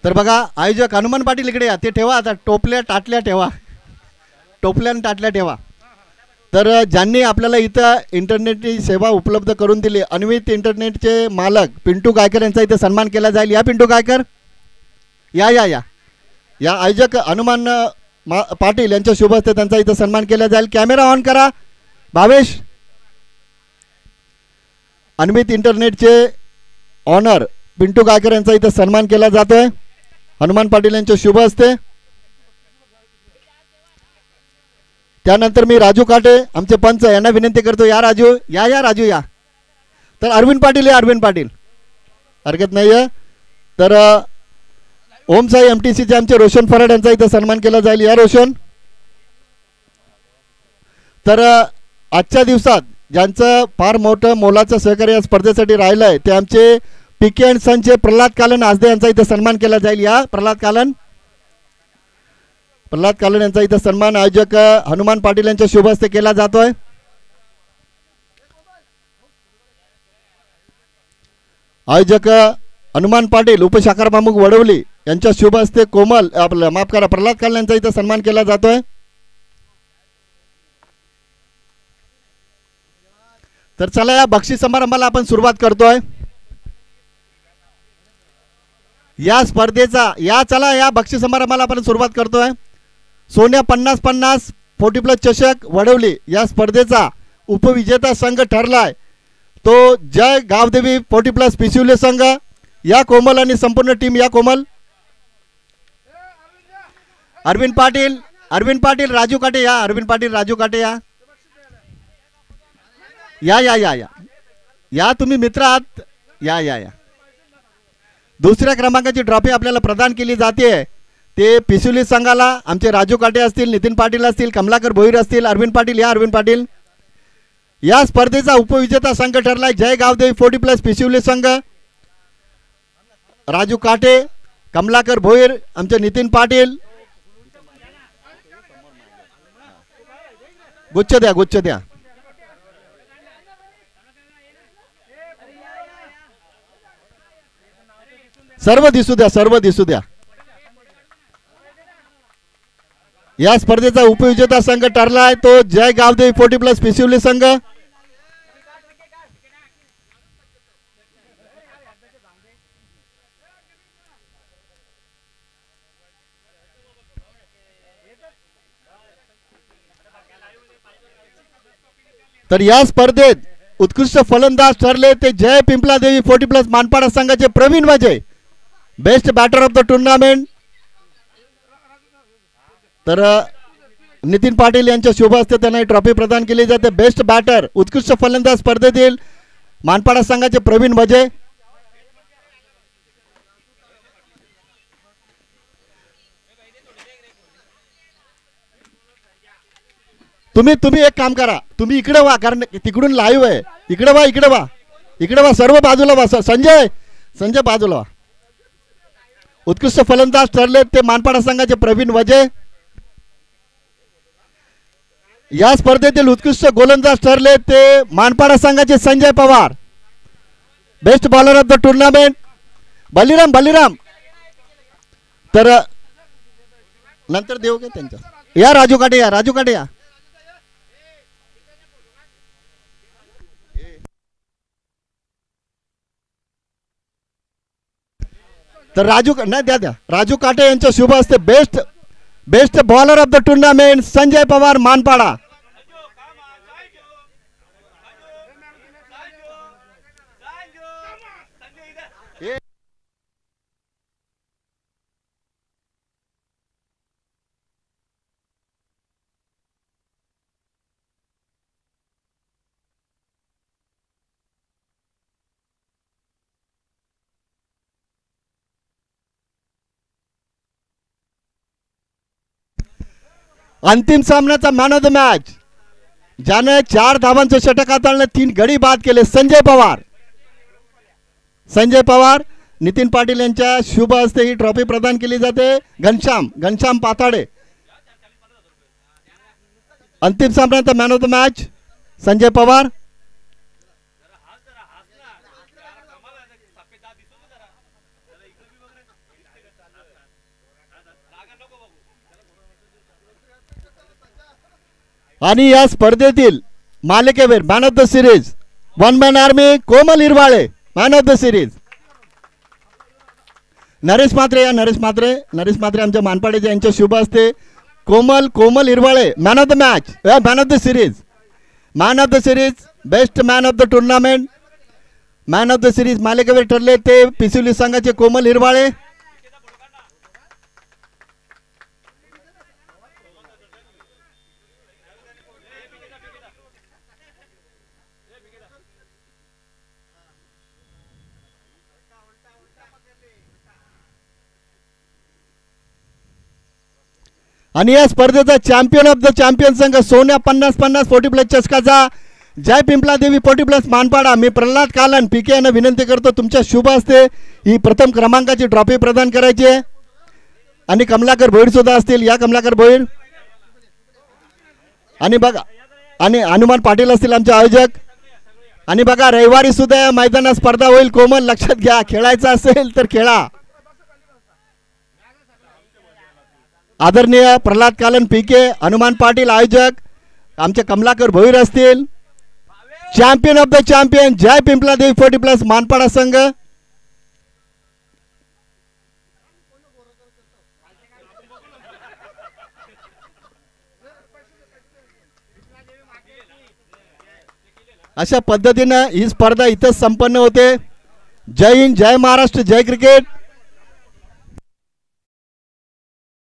तर बघा आयोजक हनुमान पाटील इकडे या, ते ठेवा आता, टोपल्या टाटल्या ठेवा, टोपल्या आणि टाटल्या ठेवा. तर ज्यांनी आपल्याला इथं इंटरनेटची सेवा उपलब्ध करून दिली, अन्वित इंटरनेटचे मालक पिंटू गायकर यांचा इथे सन्मान केला जाईल. या पिंटू गायकर, या या या या आयोजक हनुमान पाटील यांच्या शुभ हस्ते त्यांचा इथं सन्मान केला जाईल. कॅमेरा ऑन करा भावेश. अन्वित इंटरनेटचे ऑनर पिंटू गायकर यांचा इथं सन्मान केला जातोय हनुमान पाटील यांच्या शुभ हस्ते. त्यानंतर मी राजू काटे आमचे पंच यांना विनंती करतो, या राजू, या या राजू या. तर अरविंद पाटील, या अरविंद पाटील, हरकत नाही आहे. तर ओम साई MTCचे आमचे रोशन फराड यांचा इथं सन्मान केला जाईल. या रोशन. तर आजच्या दिवसात ज्यांचं फार मोठं मोलाचं सहकार्य या स्पर्धेसाठी राहिलं आहे ते आमचे PK अँड सनचे प्रल्हाद कालन आजदे यांचा इथं सन्मान केला जाईल. या प्रल्हाद कालन, प्रल्हाद कालन यांचा इथं सन्मान आयोजक हनुमान पाटील यांच्या शुभ हस्ते केला जातोय. आयोजक हनुमान पाटील उपशाखा प्रमुख वडवली यांच्या शुभ हस्ते कोमल आपलं माफ करा प्रल्हाद कालन यांचा इथं सन्मान केला जातोय. तर चला या बक्षीस समारंभाला आपण सुरुवात करतोय. या स्पर्धेचा या बक्षीस समारंभाला आपण सुरुवात करतोय. सोन्या 50-50 40+ चषक वडवली या स्पर्धेचा उपविजेता संघ ठरलाय तो जय गावदेवी 40+ पिशिवले संघ. या कोमल आणि संपूर्ण टीम, या कोमल. अरविंद पाटील राजू काटे या, अरविंद पाटील राजू काटे या या या या या या तुम्ही मित्र आहात, या या या. दुसऱ्या क्रमांकाची ट्रॉफी आपल्याला प्रदान केली जाते ते पिशुली संघाला. आमचे राजू काटे असतील, नितीन पाटील असतील, कमलाकर भोईर असतील, अरविंद पाटील, या अरविंद पाटील. या स्पर्धेचा उपविजेता संघ ठरलाय जय गावदेवी 40+ पिशुली संघ. राजू काटे, कमलाकर भोईर, आमचे नितीन पाटील. गुच्छ द्या, गुच्छ द्या. सर्व दिसू द्या, सर्व दिसू द्या. या स्पर्धेचा उपविजेता संघ ठरलाय तो जय गावदेवी 40+ पिशिवली संघ. तर या स्पर्धेत उत्कृष्ट फलंदाज ठरले ते जय पिंपला देवी 40+ मानपाडा संघाचे Pravin Waje, best batter of the tournament. तर नितीन पाटील यांच्या शुभ हस्ते त्यांना ट्रॉफी प्रदान केली जाते. बेस्ट बॅटर उत्कृष्ट फलंदाज स्पर्धेतील मानपाडा संघाचे प्रवीण वाजे. तुम्ही एक काम करा, तुम्ही इकडे वा कारण तिकडून लाईव्ह आहे. इकडे वा, इकडे वा, इकडे वा, सर्व बाजूला वा. संजय बाजूला वा. उत्कृष्ट फलंदाज ठरले ते मानपाडा संघाचे प्रवीण वजे. या स्पर्धेतील उत्कृष्ट गोलंदाज ठरले ते मानपाडा संघाचे Sanjay Pawar, best bowler of the tournament Baliram. तर नंतर देऊ का त्यांच्या, या राजू काटे या. तर राजू काटे यांच्या शुभ हस्ते best bowler of the tournament Sanjay Pawar Manpada. अंतिम सामन्याचा मॅन ऑफ द मॅच ज्याने 4 धावांचं षटक हाताळलं, 3 गडी बाद केले, संजय पवार. नितीन पाटील यांच्या शुभ हस्ते ही ट्रॉफी प्रदान केली जाते. घनश्याम पाताडे. अंतिम सामन्याचा man of the match Sanjay Pawar. आणि या स्पर्धेतील मालिकेवीर man of the series one man army Komal Hirwale man of the series. Naresh Mhatre या नरेश म्हात्रे आमच्या मानपाड्याचे यांच्या शुभ असते. Komal Hirwale man of the match man of the series best man of the tournament man of the series मालिकेवीर ठरले ते पिसिवली संघाचे कोमल हिरवाळे. आणि या स्पर्धेचा चॅम्पियन ऑफ द चॅम्पियन संघ सोन्या 50-50 40+ चषकाचा जय पिंपला देवी 40+ मानपाडा. मी प्रल्हाद कालन पीके यांना विनंती करतो तुमच्या शुभ असते ही प्रथम क्रमांकाची ट्रॉफी प्रदान करायची आहे. आणि कमलाकर भोईर सुद्धा असतील. या कमलाकर भोईर आणि बघा आणि हनुमान पाटील असतील आमचे आयोजक. आणि बघा रविवारी सुद्धा या मैदानात स्पर्धा होईल. कोमल लक्षात घ्या खेळायचं असेल तर खेळा. आदरणीय प्रल्हाद कालन पीके हनुमान पाटील आयोजक आमचे कमलाकर भोईर असतील. चॅम्पियन ऑफ द चॅम्पियन जय पिंपला देवी 40+ मानपाडा संघ. अशा पद्धतीने ही स्पर्धा इथंच संपन्न होते. जय हिंद जय महाराष्ट्र जय क्रिकेट.